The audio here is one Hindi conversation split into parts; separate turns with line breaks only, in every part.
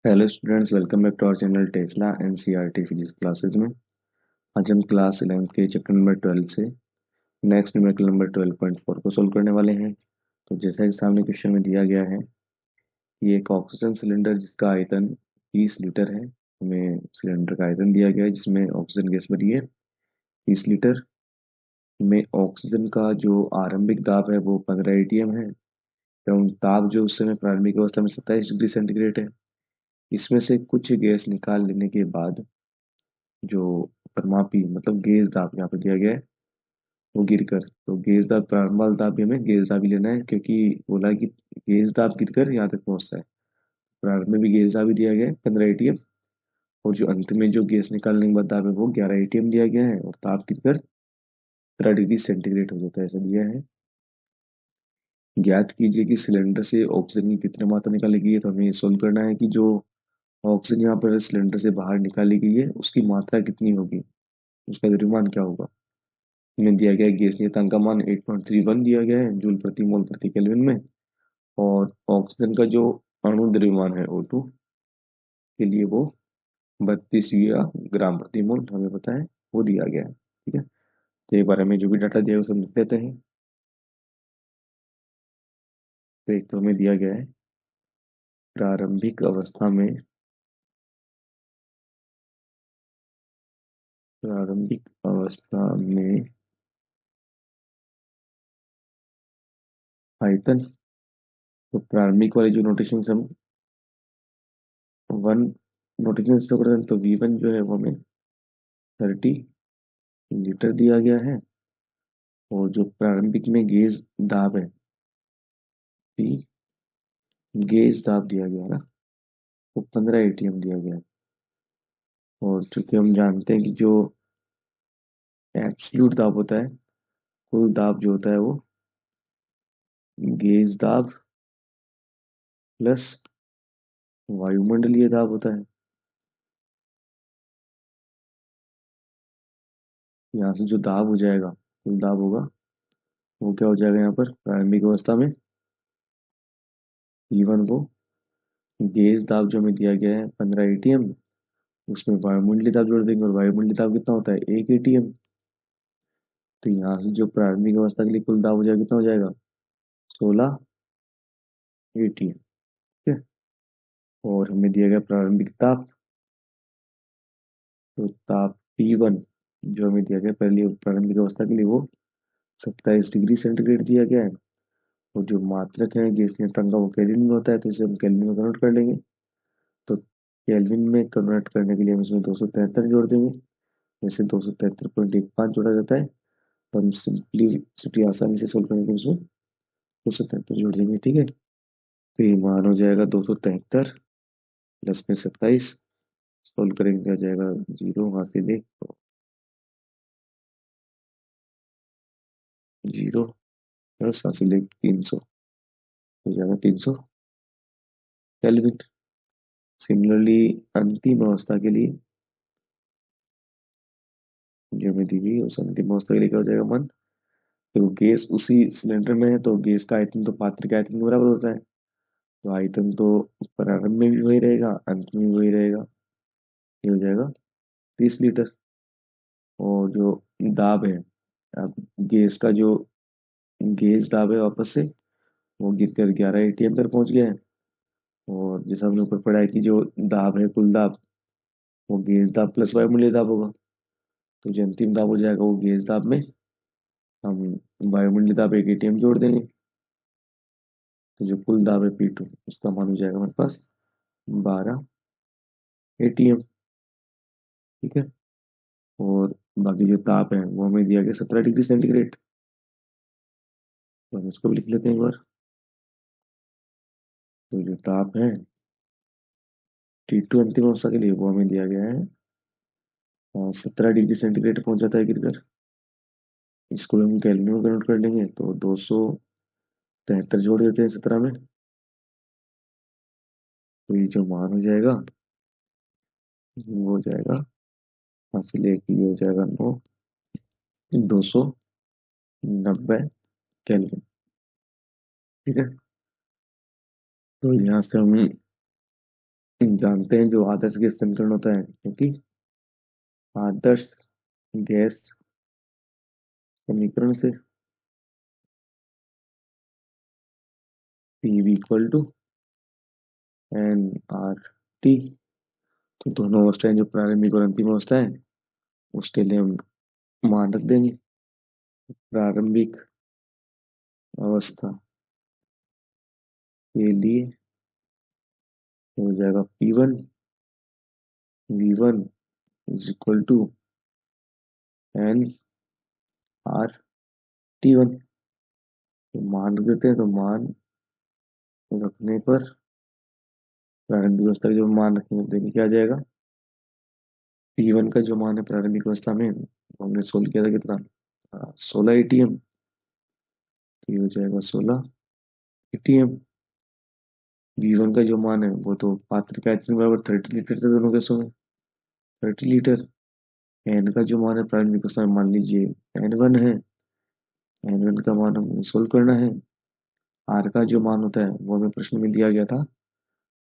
Hello students, welcome back to our channel Tesla NCERT physics classes में। आज हम क्लास 11th के चैप्टर नंबर 12 से नेक्स्ट न्यूमेरिकल नंबर 12.4 को सोल्व करने वाले हैं। तो जैसा कि सामने क्वेश्चन में दिया गया है, ये एक ऑक्सीजन सिलेंडर जिसका आयतन 30 लीटर है। हमें सिलेंडर का आयतन दिया गया है जिसमें ऑक्सीजन गैस भरी है 30 लीटर में। ऑक्सीजन का जो आरंभिक दाब है वो 15 एटीएम है एवं ताप जो उस समय प्रारंभिक अवस्था में 27 डिग्री सेंटीग्रेड है। इसमें से कुछ गैस निकाल लेने के बाद जो परमापी मतलब गेज दाब यहाँ पे दिया गया है वो गिरकर, तो गेज दाब प्रारंभ वाला दाब भी हमें गेज दाब ही लेना है क्योंकि बोला है कि गेज दाब गिरकर यहाँ तक पहुंचता है। प्रारंभ में भी गेज दाब ही दिया गया है 15 एटीएम, और जो अंत में जो गैस निकालने के बाद दाब है वो 11 एटीएम दिया गया है और ताप गिरकर 17 डिग्री सेंटीग्रेड हो जाता है, ऐसा दिया है। ज्ञात कीजिए कि सिलेंडर से ऑक्सीजन की कितनी मात्रा निकाली गई है। तो हमें ये सोल्व करना है कि जो ऑक्सीजन यहाँ पर सिलेंडर से बाहर निकाली गई है उसकी मात्रा कितनी होगी, उसका द्रव्यमान क्या होगा। में दिया गया है गैस नियतांक का मान 8.31 दिया गया है जूल प्रति मोल प्रति केल्विन में। और ऑक्सीजन का जो अणु द्रव्यमान है O2 के लिए वो 32 ग्राम प्रति मोल हमें पता है, वो दिया गया है। ठीक है, तो एक बार हमें जो भी डाटा दिया है उसे लिख लेते हैं। तो एक तो हमें दिया गया है प्रारंभिक अवस्था में, प्रारंभिक अवस्था में आयतन। तो प्रारंभिक वाली जो नोटेशन हम वन नोटेशन से करते हैं, तो V1 जो है वो हमें 30 लीटर दिया गया है। और जो प्रारंभिक में गेज दाब है P, गेज दाब दिया गया है ना, वो 15 एटीएम दिया गया है। और चूंकि हम जानते हैं कि जो एब्सोल्यूट दाब होता है, कुल दाब जो होता है वो गेज दाब प्लस वायुमंडलीय दाब होता है। यहाँ से जो दाब हो जाएगा, कुल दाब होगा, वो क्या हो जाएगा यहाँ पर प्रारंभिक अवस्था में E1 को गेज दाब जो हमें दिया गया है 15 एटीएम, उसमें वायुमंडलीय दाब जोड़ देंगे और वायुमंडलीय दाब कितना होता है 1 एटीएम। तो यहाँ से जो प्रारंभिक अवस्था के लिए कुल दाब हो जाएगा कितना हो जाएगा 16 एटीएम। ठीक है, और हमें दिया गया प्रारंभिक ताप, तो ताप T1 जो हमें दिया गया पहली प्रारंभिक अवस्था के लिए वो 27 डिग्री सेंटीग्रेड दिया गया है। और जो मात्रक है गैस नियतांक का वो केल्विन में होता है, तो इसे हम केल्विन में कन्वर्ट कर लेंगे। तो केल्विन में कन्वर्ट करने के लिए हम इसमें 273 जोड़ देंगे। वैसे 273.15 जोड़ा जाता है, तो हम सिंपली आसानी से सोल्व करने के लिए इसमें 273 जोड़ देंगे। ठीक है, तो ये मान हो जाएगा 273 प्लस में 27, सोल्व करेंगे क्या जाएगा 0, वहां से देख 0 प्लस हासिल 300 हो जाएगा 300 केल्विन। सिमिलरली अंतिम अवस्था के लिए जो हमें दी गई उस अंतिम अवस्था के लिए क्या हो जाएगा मान। तो गैस उसी सिलेंडर में है तो गैस का आयतन तो पात्र के आयतन के बराबर होता है, तो आयतन तो प्रारंभ में भी वही रहेगा अंत में भी वही रहेगा, ये हो जाएगा 30 लीटर। और जो दाब है, अब गैस का जो गेज दाब है वापस से वो गिर कर 11 एटीएम पर पहुंच गया है। और जैसा हमने ऊपर पढ़ा है कि जो दाब है कुल दाब वो गेज दाब प्लस वायुमंडलीय दाब होगा। तो जो अंतिम दाब हो जाएगा वो गेज दाब में हम वायुमंडलीय दाब 1 एटीएम जोड़ देंगे। तो जो कुल दाब है P2 उसका मान हो जाएगा हमारे पास 12 एटीएम। ठीक है, और बाकी जो ताप है वो हमें दिया गया 17 डिग्री सेंटीग्रेड, तो हम इसको भी लिख लेते हैं एक बार। तो जो ताप है T2 अंतिम अवस्था के लिए वो हमें दिया गया है 17 डिग्री सेंटीग्रेड पहुंच जाता है गिरकर। इसको हम केल्विन में कन्वर्ट कर लेंगे तो 273 जोड़ देते हैं 17 में, तो ये जो मान हो जाएगा वो हो जाएगा हासिल एक, ये हो जाएगा 9,290 केल्विन। ठीक है, तो यहाँ से हम जानते हैं जो आदर्श गैस समीकरण होता है, क्योंकि आदर्श गैस समीकरण से P equal to N R T. तो दोनों अवस्थाएं जो प्रारंभिक और अंतिम अवस्था है उसके लिए हम मान रख देंगे। प्रारंभिक अवस्था के लिए हो जाएगा P1 V1 is equal to N R T1। तो मान रख देते हैं, तो मान रखने पर प्रारंभिक अवस्था का जो मान रखेंगे तो देखिए क्या आ जाएगा। P1 का जो मान है प्रारंभिक अवस्था में वो हमने सोल्व किया था कितना, 16 ATM। तो ये हो जाएगा 16 ATM। V1 का जो मान है वो तो पात्र का आयतन बराबर 30 लीटर थे दोनों केसों में, 30 लीटर। एन का जो मान है प्रारंभिक अवस्था में मान लीजिए N1 है, N1 का मान हमें सोल्व करना है। आर का जो मान होता है वो हमें प्रश्न में दिया गया था,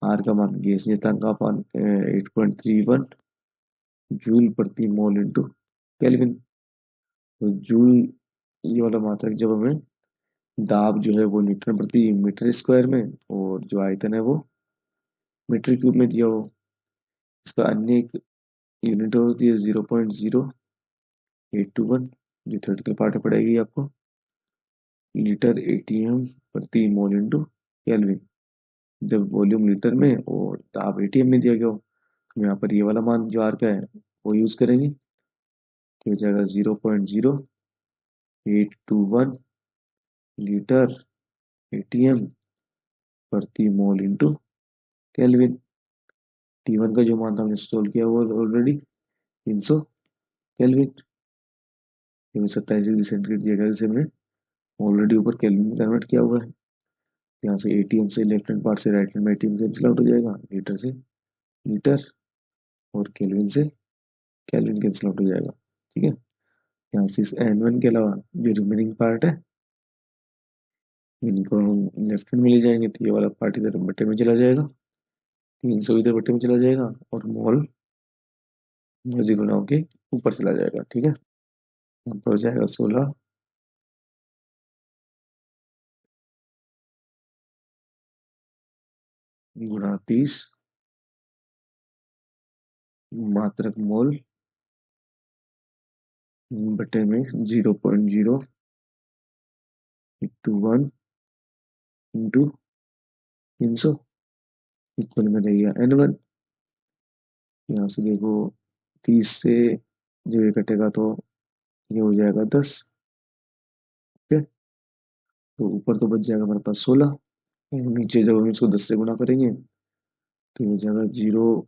आर का मान गैस नियतांक का मान 8.31 जूल प्रति मोल इंटू केल्विन। तो जूल ये वाला मात्रक जब हमें दाब जो है वो न्यूटन प्रति मीटर स्क्वायर में और जो आयतन है वो मीटर क्यूब में दिया हो। इसका अन्य एक यूनिट होती है 0.0821, जो थ्योरेटिकल पार्ट में पड़ेगी आपको, लीटर एटीएम प्रति मोल इंटू केल्विन। जब वॉल्यूम लीटर में और ताप एटीएम में दिया गया हो तो यहाँ पर ये वाला मान जो आर का है वो यूज करेंगे। तो हो जाएगा 0.0821 लीटर एटीएम प्रति मोल इंटू केल्विन। T1 का जो मान था हमने सोल्व किया वो ऑलरेडी 300 केल्विन। 27 डिग्री सेंटीग्रेड दिया गया जिसे हमने ऑलरेडी ऊपर केल्विन में कन्वर्ट किया हुआ है। यहाँ से एटीएम से लेफ्ट हैंड पार्ट से राइट हैंड में एटीएम कैंसिल आउट हो जाएगा, लीटर से लीटर और केल्विन से केल्विन कैंसिल आउट हो जाएगा। ठीक है, यहाँ से इस N1 के अलावा जो रिमेनिंग पार्ट है इनको हम लेफ्ट हैंड में ले जाएंगे, तो ये वाला पार्ट इधर बटे में चला जाएगा, 300 इधर बटे में चला जाएगा और मोल मर्जी गुणाओं के ऊपर चला जाएगा। ठीक है, यहाँ पर हो जाएगा 16 गुणा 30 मात्रक मोल बटे में 0.021 इंटू 300 इक्वल में रहेगा N1। यहाँ से देखो 30 से जब ये कटेगा तो ये हो जाएगा 10। ठीक है, तो ऊपर तो बच जाएगा हमारे पास 16, नीचे जब हम इसको 10 से गुणा करेंगे तो ये हो जाएगा 0।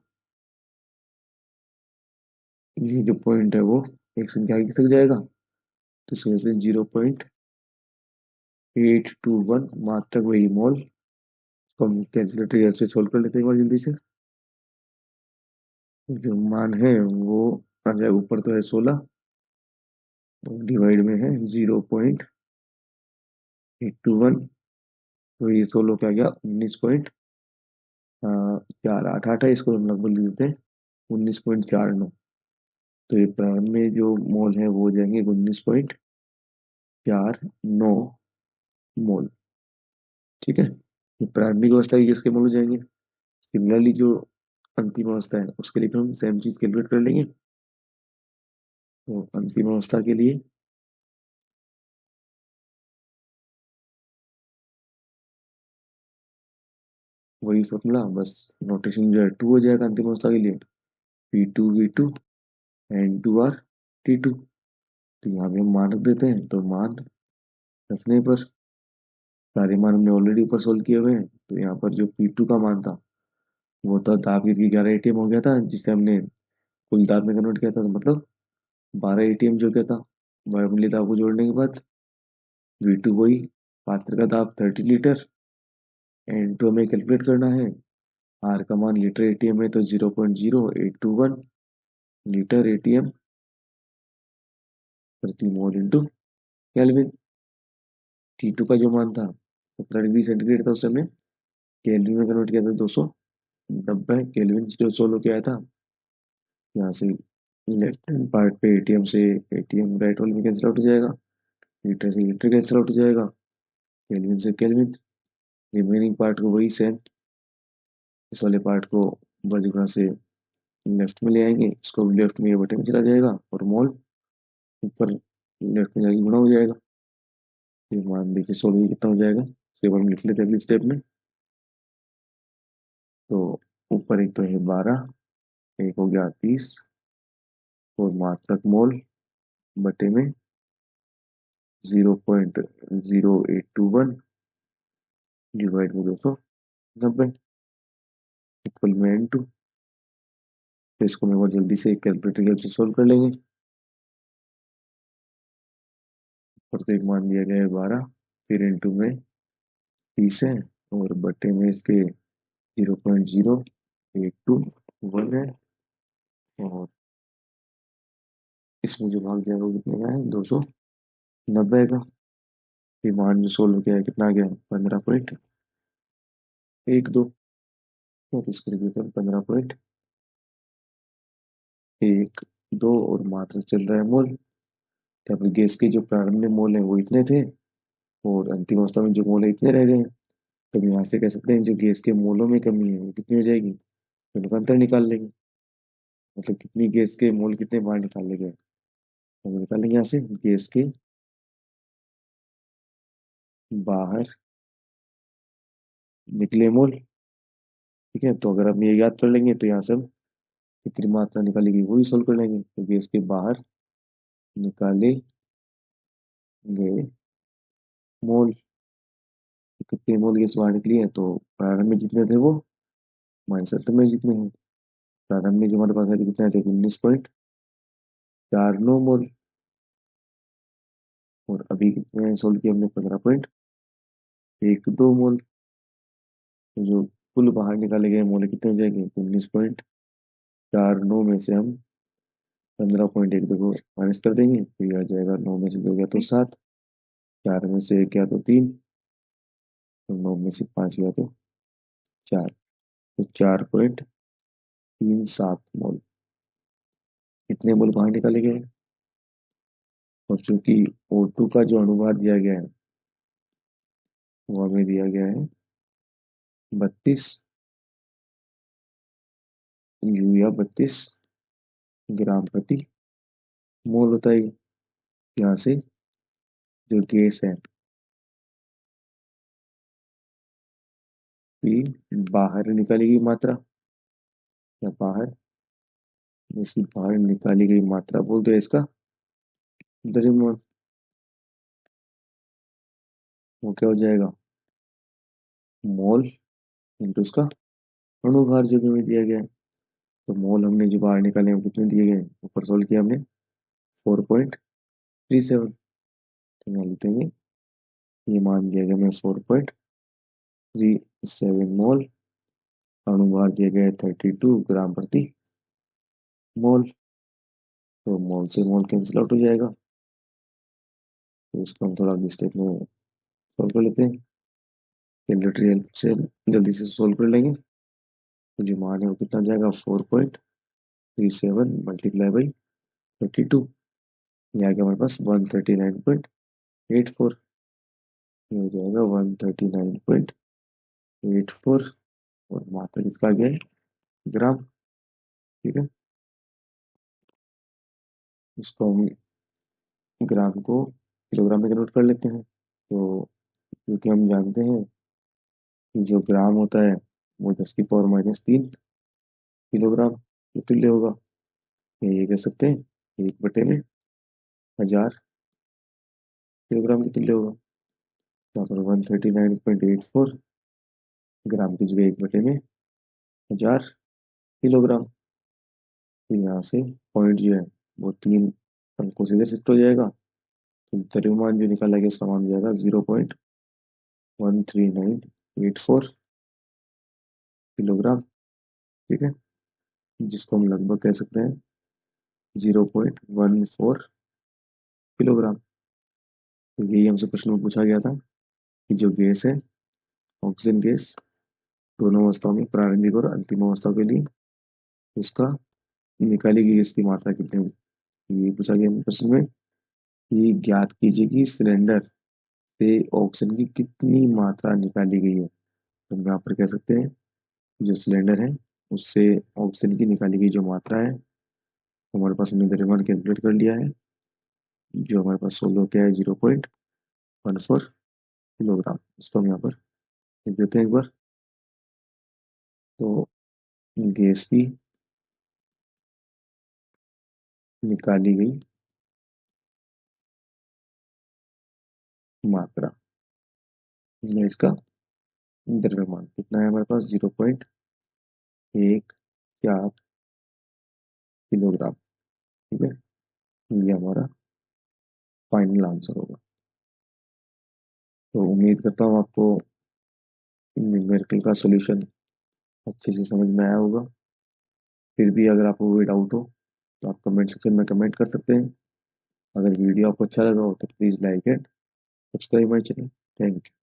ये जो पॉइंट है वो एक संख्या आगे तक जाएगा, तो इस वजह से 0.821 मात्रक वही मोल। तो हम कैलकुलेटर से सोल्व कर लेते हैं एक बार जल्दी से। तो जो मान है वो आ जाएगा, ऊपर तो है 16 और डिवाइड में है 0.821, तो ये 16 क्या गया 19.48 है, इसको हम लगभग लिख देते हैं 19.49। तो ये प्रारंभ में जो मोल है वो हो जाएंगे 19.49 मोल। ठीक है, ये प्रारंभिक अवस्था की किसके मोल हो जाएंगे। सिमिलरली जो अंतिम अवस्था है उसके लिए भी हम सेम चीज कैलकुलेट कर लेंगे। तो अंतिम अवस्था के लिए वही फॉर्मूला, बस नोटेशन जो है 2 हो जाएगा अंतिम अवस्था के लिए, P2V2 एंड 2R T2। तो यहाँ पे हम मान रख देते हैं, तो मान रखने पर सारे मान हमने ऑलरेडी ऊपर सोल्व किए हुए हैं। तो यहाँ पर जो P2 का मान था वो था दाब की 11 एटीएम हो गया था, जिसे हमने कुल दाब में कन्वर्ट किया था, तो मतलब 12 एटीएम जो क्या था वायुमंडलीय दाब को जोड़ने के बाद। V2 वही पात्र का दाब 30 लीटर, N2 हमें कैलकुलेट करना है, आर का मान लीटर एटीएम है तो 0.0821 लीटर एटीएम प्रति मोल इंटू केल्विन। T2 का जो मान था 17 डिग्री सेंटीग्रेड था, उसे हमने केल्विन में कन्वर्ट किया था 200 90 केल्विन जो सोल्व किया था, यहाँ से लेफ्ट हैंड पार्ट पे एटीएम से एटीएम राइट वाले में कैंसिल आउट हो जाएगा, लीटर से लीटर कैंसिल आउट हो जाएगा, केल्विन से केल्विन, रिमेनिंग पार्ट को वही सेम, इस वाले पार्ट को वज्रगुणा से लेफ्ट में ले आएंगे, इसको लेफ्ट में ये बटे में चला जाएगा और मोल ऊपर लेफ्ट में जाके गुणा हो जाएगा। ये मान देखिए सोल्व कितना हो जाएगा, स्टेप हम लिख लेते हैं अगले स्टेप में। तो ऊपर एक तो है 12, एक हो गया 30 और मात्रक मोल बटे में 0.0821 डिवाइड में 290 इक्वल में N2। तो इसको मैं बहुत जल्दी से कैलकुलेटर की हेल्प से सोल्व कर लेंगे। और तो एक मान दिया गया है 12, फिर N2 में 30 है और बटे में इसके 0.0821 है और इसमें जो भाग जाएगा वो कितने का है, 290 का। ये मान जो सोल्व किया है कितना आ गया, 15.12। तो इसके लिए 15.12 और मात्रक चल रहा है मोल। तो अब गैस के जो प्रारंभ में मोल है वो इतने थे और अंतिम अवस्था में जो मोल है इतने रह गए हैं। तो हम यहाँ से कह सकते हैं जो गैस के मोलों में कमी है वो कितनी हो जाएगी, दोनों का अंतर निकाल लेंगे। मतलब कितनी गैस के मोल कितने बाहर निकाल लेंगे, तो हम निकालेंगे यहाँ से गैस के बाहर निकले मोल। ठीक है, तो अगर हम ये याद कर लेंगे तो यहाँ से हम कितनी मात्रा निकाली गई वो भी सोल्व कर लेंगे। तो गैस के बाहर निकाले गए मोल, कितने मोल गैस बाहर निकली है, तो प्रारंभ में जितने थे वो माइनस अंत में जितने हैं। प्रारंभ में जो हमारे पास है कितने थे, 19.49 मोल और अभी कितने सोल्व किया हमने, 15.12 मोल। तो जो कुल बाहर निकाले गए मोल कितने हो जाएंगे, 19.49 में से हम 15.12 को माइनस कर देंगे तो ये आ जाएगा, 9 में से 2 गया तो 7, 4 में से 1 गया तो 3 और 9 में से 5 गया तो 4। तो 4.37 मोल इतने मोल बाहर निकाले गए हैं। और चूंकि O2 का जो अनुपात दिया गया है वो हमें दिया गया है 32 यू या 32 ग्राम प्रति मोल होता है। यहाँ से जो गैस है कि बाहर निकाली गई मात्रा या बाहर, इसकी बाहर निकाली गई मात्रा बोल दो इसका द्रव्यमान, वो क्या हो जाएगा, मोल इंटू उसका अणुभार जो कि हमें दिया गया है। तो मोल हमने जो बाहर निकाले हैं कितने दिए गए हैं, ऊपर सोल्व किया हमने 4.37। तो यहाँ लिखेंगे ये मान दिया गया हमें 4.37 मोल, अणुभार दिया गया है 32 ग्राम प्रति मोल। तो मोल से मोल कैंसिल आउट हो जाएगा। तो इसको हम थोड़ा अगले स्टेप में सोल्व कर लेते हैं, कैलकुलेटर की हेल्प से जल्दी से सोल्व कर लेंगे। तो जो मान है वो कितना जाएगा, 4.37 मल्टीप्लाई बाई 32, ये आ गया हमारे पास 139.84। ये हो जाएगा 139.84 और मात्रा कितना आ गया है, ग्राम। ठीक है, इसको हम ग्राम को किलोग्राम में कन्वर्ट कर लेते हैं। तो क्योंकि हम जानते हैं कि जो ग्राम होता है वो 10⁻³ किलोग्राम के तुल्य होगा, या ये कह सकते हैं 1/1000 किलोग्राम के तुल्य होगा। यहाँ पर 139.84 ग्राम की जगह 1/1000 किलोग्राम। तो यहाँ से पॉइंट जो है वो 3 अंकों से इधर शिफ्ट हो जाएगा। तो द्रव्यमान जो निकाला गया उसका मान हो जाएगा 0.13984 किलोग्राम। ठीक है, जिसको हम लगभग कह सकते हैं 0.14 किलोग्राम। तो यही हमसे प्रश्न में पूछा गया था कि जो गैस है ऑक्सीजन गैस दोनों अवस्थाओं में, प्रारंभिक और अंतिम अवस्थाओं के लिए उसका निकाली गई इसकी मात्रा कितनी होगी। ये पूछा गया प्रश्न में कि ज्ञात कीजिए कि सिलेंडर से ऑक्सीजन की कितनी मात्रा निकाली गई है। तो हम यहाँ पर कह सकते हैं जो सिलेंडर है उससे ऑक्सीजन की निकाली गई जो मात्रा है, हमारे पास हमने द्रव्यमान कैलकुलेट कर लिया है, जो हमारे पास सोल्व क्या है 0.14 किलोग्राम। इसको हम यहाँ पर लिख देते हैं एक बार। तो गैस की निकाली गई मात्रा या इसका द्रव्यमान कितना है हमारे पास 0.14 किलोग्राम। ठीक है, ये हमारा फाइनल आंसर होगा। तो उम्मीद करता हूँ आपको न्यूमेरिकल का सॉल्यूशन अच्छे से समझ में आया होगा। फिर भी अगर आपको कोई डाउट हो तो आप कमेंट सेक्शन में कमेंट कर सकते हैं। अगर वीडियो आपको अच्छा लगा हो तो please like and subscribe my channel. Thank you.